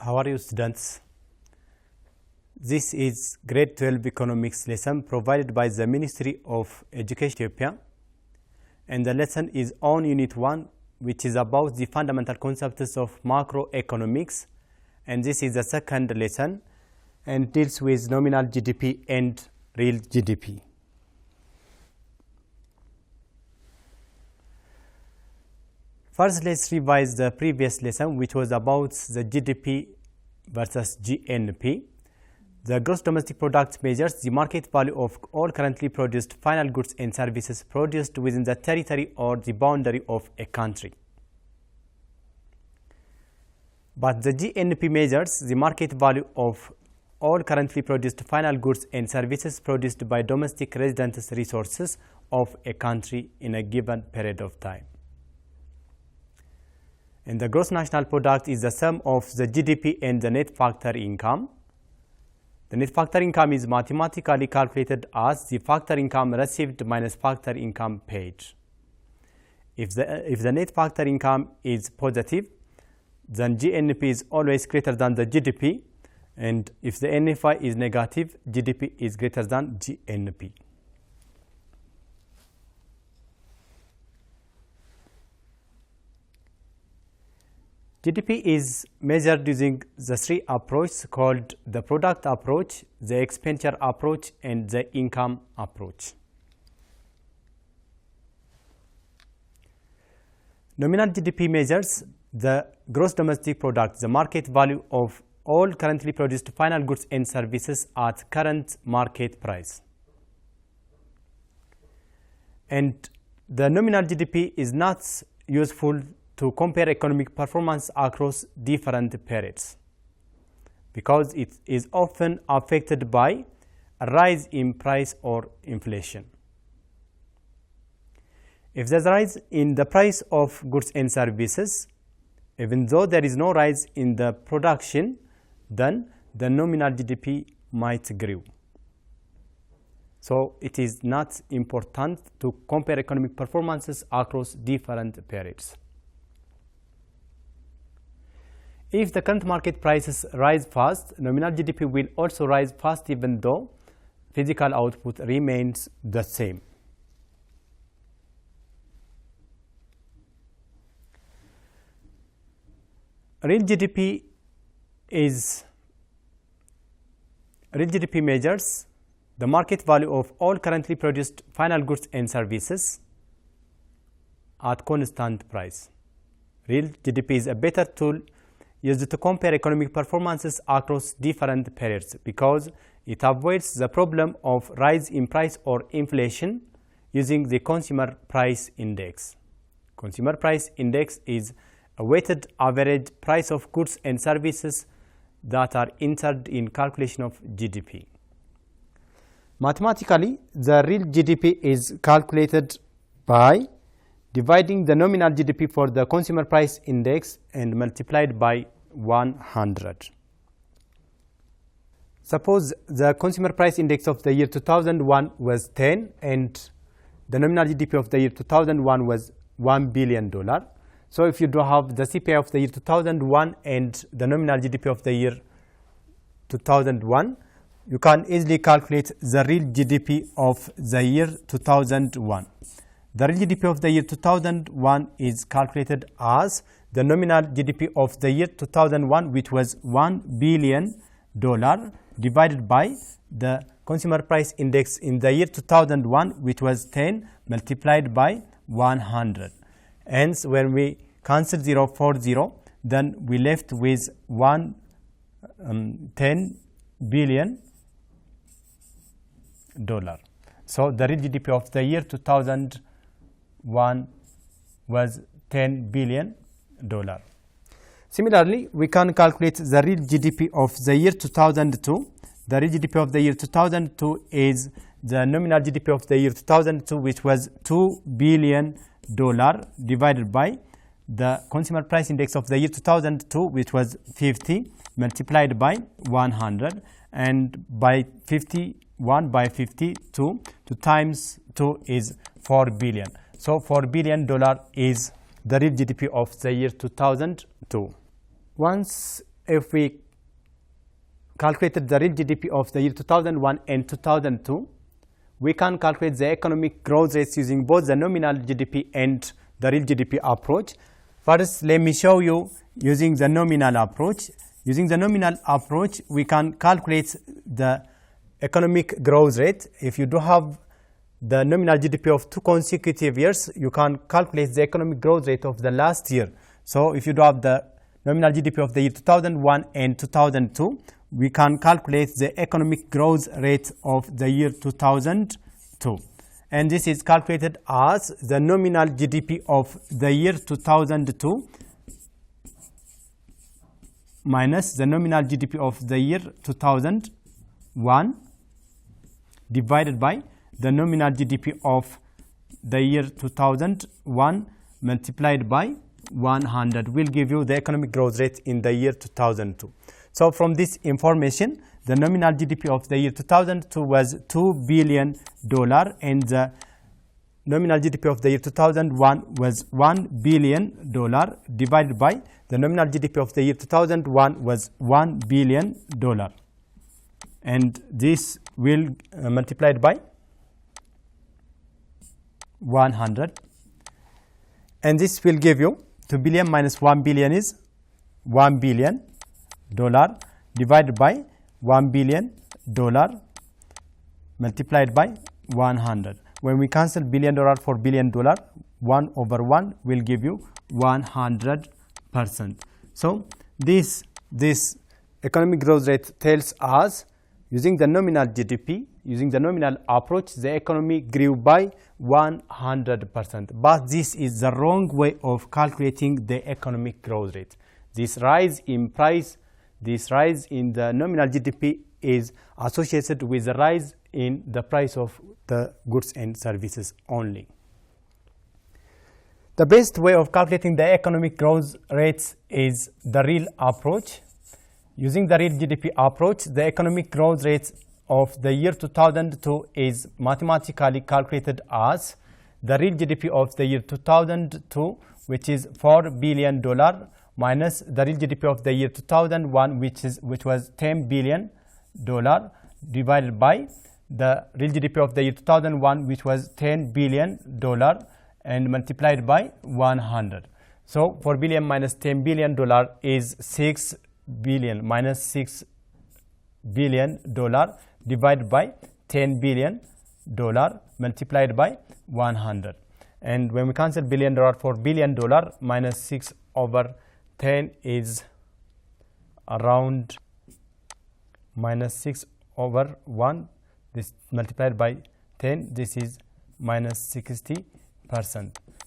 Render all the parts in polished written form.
How are you, students? This is grade 12 economics lesson provided by the Ministry of Education Ethiopia, and the lesson is on unit 1, which is about the fundamental concepts of macroeconomics, and this is the second lesson and deals with nominal GDP and real GDP. First, let's revise the previous lesson, which was about the GDP versus GNP. The gross domestic product measures the market value of all currently produced final goods and services produced within the territory or the boundary of a country. But the GNP measures the market value of all currently produced final goods and services produced by domestic residents' resources of a country in a given period of time. And the gross national product is the sum of the GDP and the net factor income. The net factor income is mathematically calculated as the factor income received minus factor income paid. If the net factor income is positive, then GNP is always greater than the GDP, and if the NFI is negative, GDP is greater than GNP. GDP is measured using the three approaches called the product approach, the expenditure approach, and the income approach. Nominal GDP measures the gross domestic product, the market value of all currently produced final goods and services at current market price. And the nominal GDP is not useful to compare economic performance across different periods because it is often affected by a rise in price or inflation. If there's a rise in the price of goods and services, even though there is no rise in the production, then the nominal GDP might grow. So it is not important to compare economic performances across different periods. If the current market prices rise fast, nominal GDP will also rise fast even though physical output remains the same. Real GDP measures the market value of all currently produced final goods and services at constant price. Real GDP is a better tool used to compare economic performances across different periods because it avoids the problem of rise in price or inflation using the consumer price index. Consumer price index is a weighted average price of goods and services that are entered in calculation of GDP. Mathematically, the real GDP is calculated by dividing the nominal GDP for the consumer price index and multiplied by 100. Suppose the consumer price index of the year 2001 was 10 and the nominal GDP of the year 2001 was $1 billion. So if you do have the CPI of the year 2001 and the nominal GDP of the year 2001, you can easily calculate the real GDP of the year 2001. The real GDP of the year 2001 is calculated as the nominal GDP of the year 2001, which was $1 billion, divided by the consumer price index in the year 2001, which was 10, multiplied by 100. Hence, when we cancel 0 for 0, then we left with $10 billion. So the real GDP of the year 2001 was $10 billion. Similarly, we can calculate the real GDP of the year 2002. The real GDP of the year 2002 is the nominal GDP of the year 2002, which was $2 billion, divided by the consumer price index of the year 2002, which was 50, multiplied by 100, and by 51 by 52, 2 times 2 is $4 billion. So $4 billion is the real GDP of the year 2002. Once if we calculated the real GDP of the year 2001 and 2002, we can calculate the economic growth rates using both the nominal GDP and the real GDP approach. First, let me show you using the nominal approach. Using the nominal approach, we can calculate the economic growth rate. If you do have the nominal GDP of 2 consecutive years, you can calculate the economic growth rate of the last year. So if you do have the nominal GDP of the year 2001 and 2002, we can calculate the economic growth rate of the year 2002. And this is calculated as the nominal GDP of the year 2002 minus the nominal GDP of the year 2001 divided by the nominal GDP of the year 2001 multiplied by 100 will give you the economic growth rate in the year 2002. So from this information, the nominal GDP of the year 2002 was $2 billion and the nominal GDP of the year 2001 was $1 billion divided by the nominal GDP of the year 2001 was $1 billion. And this will multiplied by 100. And this will give you 2 billion minus 1 billion is $1 billion divided by $1 billion multiplied by 100. When we cancel $1 billion for $1 billion, 1 over 1 will give you 100%. So this economic growth rate tells us, using the nominal GDP, using the nominal approach, the economy grew by 100%. But this is the wrong way of calculating the economic growth rate. This rise in price, this rise in the nominal GDP is associated with the rise in the price of the goods and services only. The best way of calculating the economic growth rates is the real approach. Using the real GDP approach, the economic growth rate of the year 2002 is mathematically calculated as the real GDP of the year 2002, which is $4 billion, minus the real GDP of the year 2001, which was $10 billion, divided by the real GDP of the year 2001, which was $10 billion, and multiplied by 100. So 4 billion minus $10 billion is 6 billion minus $6 billion divided by $10 billion multiplied by 100. And when we cancel $1 billion for $1 billion, minus 6 over 10 is around minus 6 over 1. This multiplied by 10, this is minus 60%.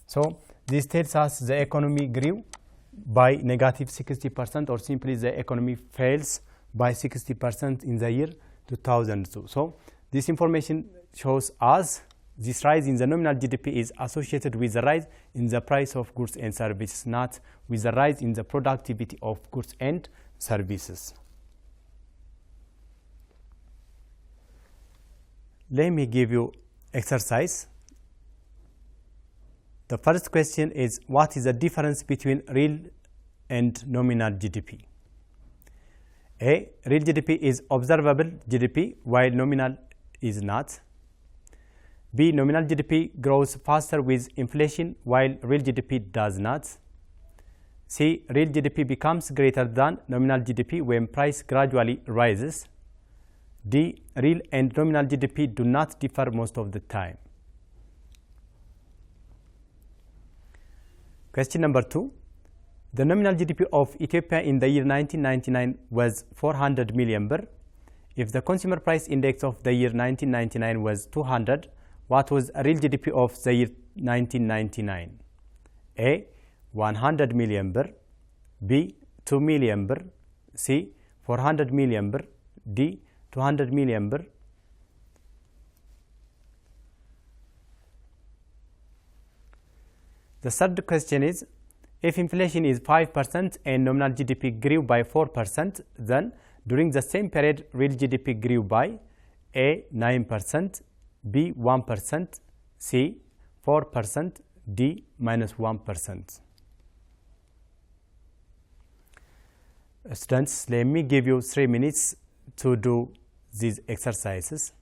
So this tells us the economy grew by negative 60%, or simply the economy fails by 60% in the year 2002. So this information shows us this rise in the nominal GDP is associated with the rise in the price of goods and services, not with the rise in the productivity of goods and services. Let me give you exercise. The first question is, what is the difference between real and nominal GDP? A. Real GDP is observable GDP, while nominal is not. B. Nominal GDP grows faster with inflation, while real GDP does not. C. Real GDP becomes greater than nominal GDP when price gradually rises. D. Real and nominal GDP do not differ most of the time. Question number 2. The nominal GDP of Ethiopia in the year 1999 was 400 million birr. If the consumer price index of the year 1999 was 200, what was a real GDP of the year 1999? A. 100 million birr. B. 2 million birr. C. 400 million birr. D. 200 million birr. The third question is, if inflation is 5% and nominal GDP grew by 4%, then during the same period, real GDP grew by A. 9%, B. 1%, C. 4%, D. minus 1%. Students, let me give you 3 minutes to do these exercises.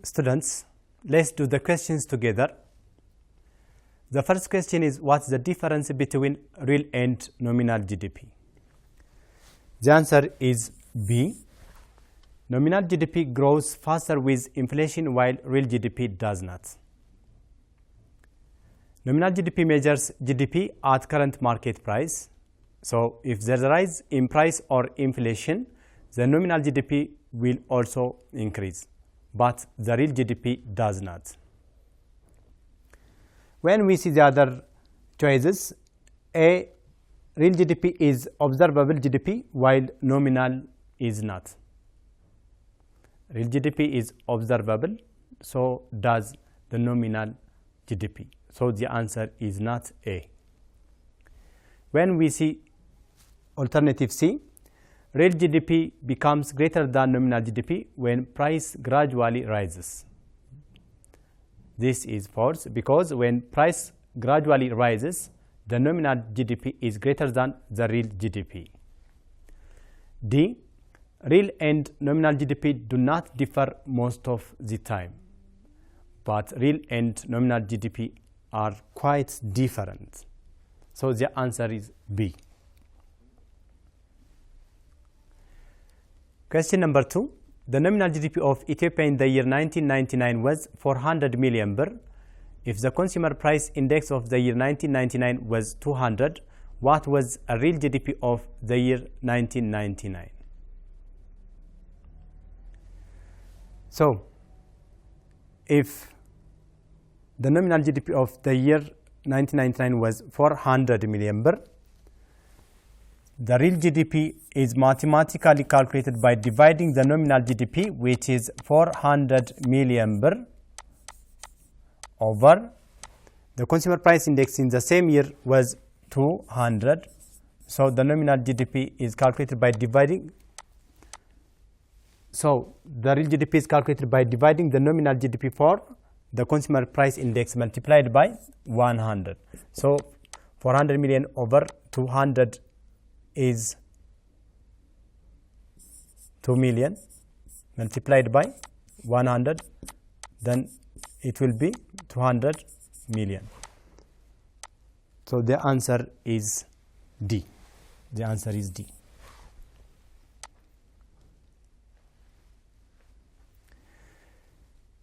Students, let's do the questions together. The first question is, what's the difference between real and nominal GDP? The answer is B. Nominal GDP grows faster with inflation while real GDP does not. Nominal GDP measures GDP at current market price. So if there's a rise in price or inflation, the nominal GDP will also increase, but the real GDP does not. When we see the other choices, A, real GDP is observable GDP while nominal is not. Real GDP is observable, so does the nominal GDP. So the answer is not A. When we see alternative C, real GDP becomes greater than nominal GDP when price gradually rises. This is false, because when price gradually rises, the nominal GDP is greater than the real GDP. D, real and nominal GDP do not differ most of the time, but real and nominal GDP are quite different. So the answer is B. Question number 2. The nominal GDP of Ethiopia in the year 1999 was 400 million birr. If the consumer price index of the year 1999 was 200, what was a real GDP of the year 1999? So, if the nominal GDP of the year 1999 was 400 million birr, the real GDP is mathematically calculated by dividing the nominal GDP, which is 400 million birr, over the consumer price index in the same year was 200. So the nominal GDP is calculated by dividing. So the real GDP is calculated by dividing the nominal GDP for the consumer price index multiplied by 100. So 400 million over 200 is 2 million multiplied by 100, then it will be 200 million. So the answer is D. The answer is D.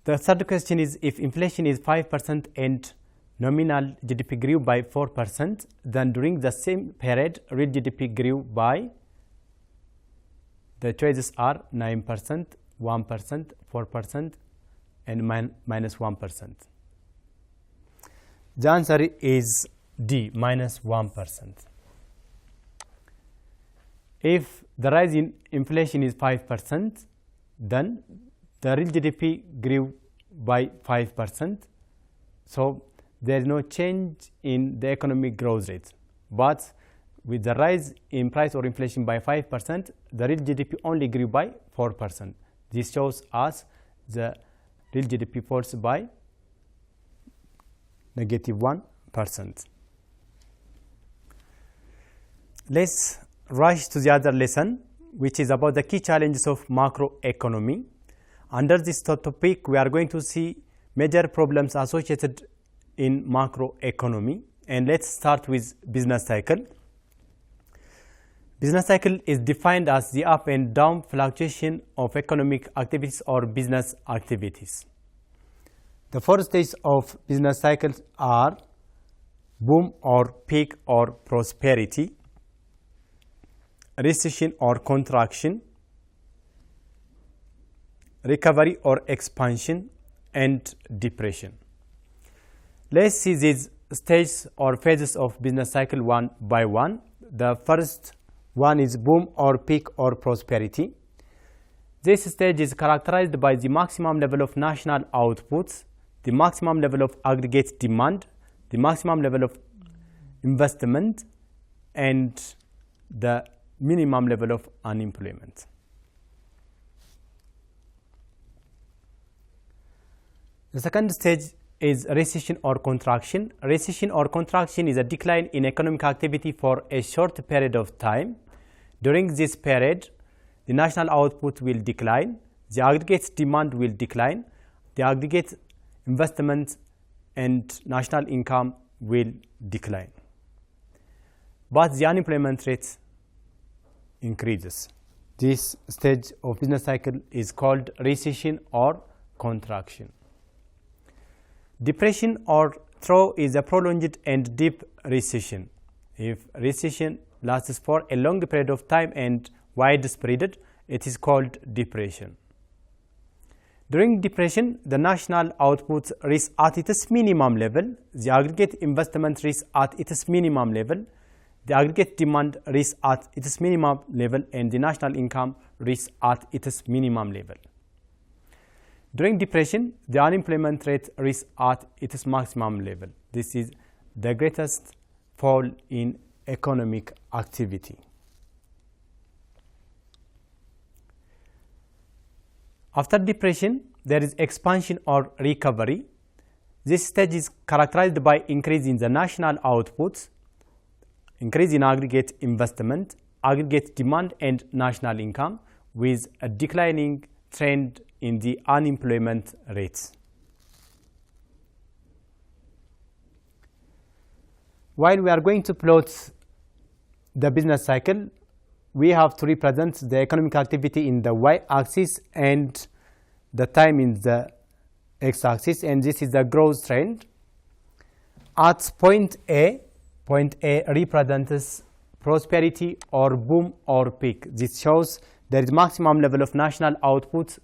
The third question is, if inflation is 5% and nominal GDP grew by 4%, then during the same period, real GDP grew by, the choices are 9%, 1%, 4%, and minus 1%. The answer is D, minus 1%. If the rise in inflation is 5%, then the real GDP grew by 5%. So there is no change in the economic growth rate. But with the rise in price or inflation by 5%, the real GDP only grew by 4%. This shows us the real GDP falls by negative 1%. Let's rush to the other lesson, which is about the key challenges of macroeconomy. Under this topic, we are going to see major problems associated in macroeconomy. And let's start with business cycle. Business cycle is defined as the up and down fluctuation of economic activities or business activities. The 4 stages of business cycles are boom or peak or prosperity, recession or contraction, recovery or expansion, and depression. Let's see these stages or phases of business cycle one by one. The first one is boom or peak or prosperity. This stage is characterized by the maximum level of national outputs, the maximum level of aggregate demand, the maximum level of investment, and the minimum level of unemployment. The second stage is recession or contraction. Recession or contraction is a decline in economic activity for a short period of time. During this period, the national output will decline, the aggregate demand will decline, the aggregate investment and national income will decline. But the unemployment rate increases. This stage of business cycle is called recession or contraction. Depression or thaw is a prolonged and deep recession. If recession lasts for a long period of time and widespread, it is called depression. During depression, the national output reaches at its minimum level, the aggregate investment reaches at its minimum level, the aggregate demand reaches at its minimum level, and the national income reaches at its minimum level. During depression, the unemployment rate reaches at its maximum level. This is the greatest fall in economic activity. After depression, there is expansion or recovery. This stage is characterized by increase in the national outputs, increase in aggregate investment, aggregate demand, and national income, with a declining trend in the unemployment rates. While we are going to plot the business cycle, we have to represent the economic activity in the y-axis and the time in the x-axis, and this is the growth trend. At point A represents prosperity or boom or peak. This shows there is maximum level of national output,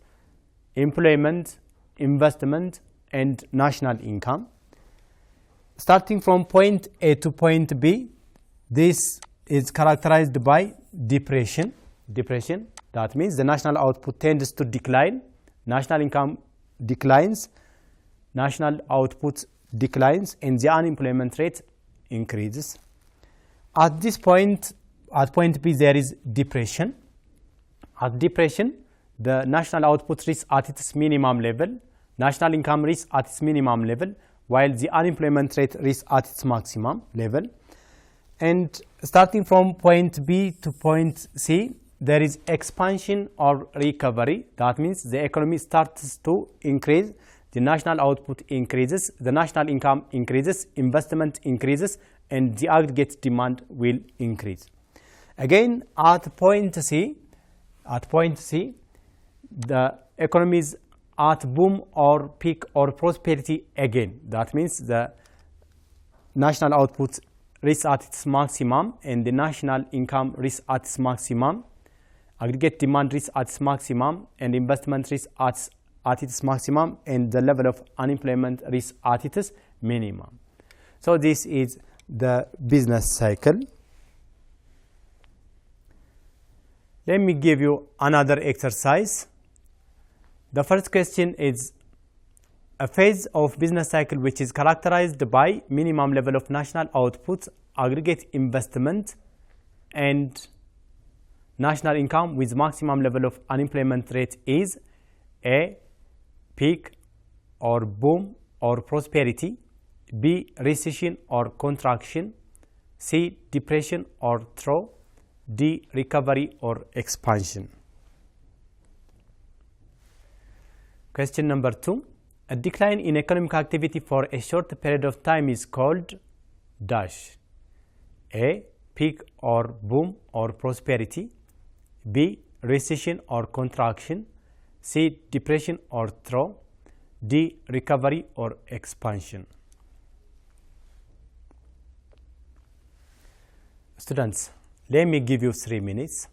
employment, investment, and national income. Starting from point A to point B, this is characterized by depression. That means the national output tends to decline, national income declines, national output declines, and the unemployment rate increases. At this point, at point B, there is depression. At depression, the national output reaches at its minimum level, national income reaches at its minimum level, while the unemployment rate reaches at its maximum level. And starting from point B to point C, there is expansion or recovery. That means the economy starts to increase, the national output increases, the national income increases, investment increases, and the aggregate demand will increase. Again, at point C, the economy is at boom or peak or prosperity again. That means the national output reaches at its maximum and the national income reaches at its maximum, aggregate demand reaches at its maximum, and investment reaches at its maximum, and the level of unemployment reaches at its minimum. So this is the business cycle. Let me give you another exercise. The first question is a phase of business cycle which is characterized by minimum level of national output, aggregate investment, and national income with maximum level of unemployment rate is A, peak or boom or prosperity, B, recession or contraction, C, depression or thaw, D, recovery or expansion. Question number 2. A decline in economic activity for a short period of time is called dash. A, peak or boom or prosperity, B, recession or contraction, C, depression or thaw, D, recovery or expansion. Students, let me give you 3 minutes.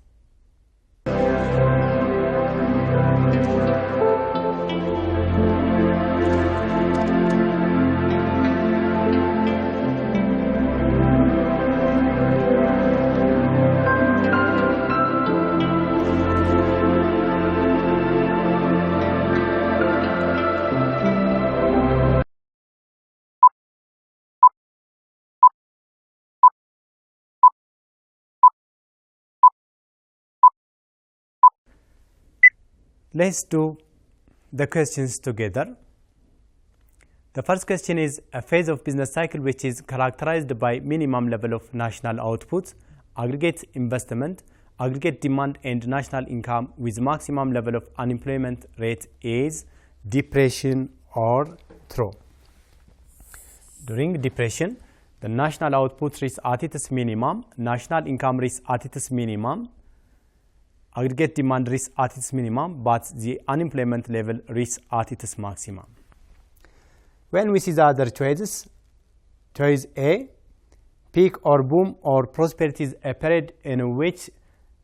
Let's do the questions together. The first question is a phase of business cycle which is characterized by minimum level of national output, aggregate investment, aggregate demand and national income with maximum level of unemployment rate is depression or trough. During depression, the national output reaches at its minimum, national income reaches at its minimum, aggregate demand reaches at its minimum, but the unemployment level reaches at its maximum. When we see the other choices, choice A, peak or boom or prosperity is a period in which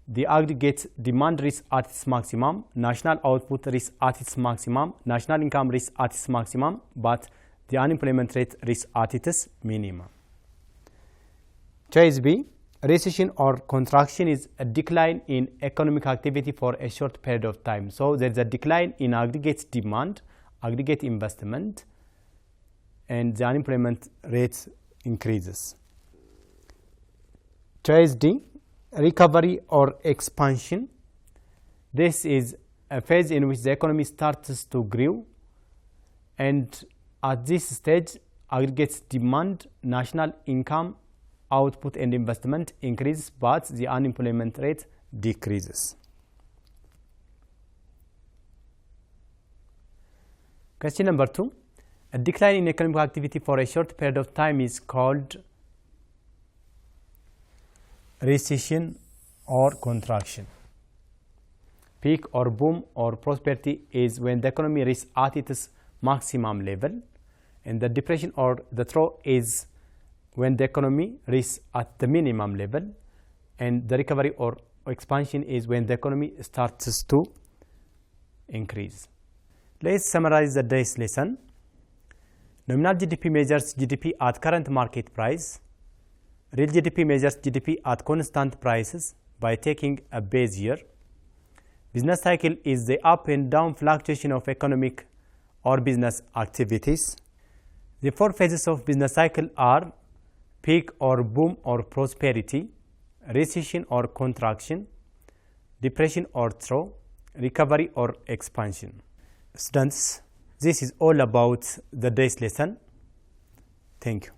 the aggregate demand reaches at its maximum, national output reaches at its maximum, national income reaches at its maximum, but the unemployment rate reaches at its minimum. Choice B, recession or contraction is a decline in economic activity for a short period of time. So there is a decline in aggregate demand, aggregate investment, and the unemployment rate increases. Choice D, recovery or expansion. This is a phase in which the economy starts to grow, and at this stage, aggregate demand, national income, output and investment increases, but the unemployment rate decreases. Question number 2. A decline in economic activity for a short period of time is called recession or contraction. Peak or boom or prosperity is when the economy reaches at its maximum level, and the depression or the trough is when the economy reaches at the minimum level, and the recovery or expansion is when the economy starts to increase. Let's summarize the day's lesson. Nominal GDP measures GDP at current market price. Real GDP measures GDP at constant prices by taking a base year. Business cycle is the up and down fluctuation of economic or business activities. The 4 phases of business cycle are peak or boom or prosperity, recession or contraction, depression or trough, recovery or expansion. Students, this is all about the day's lesson. Thank you.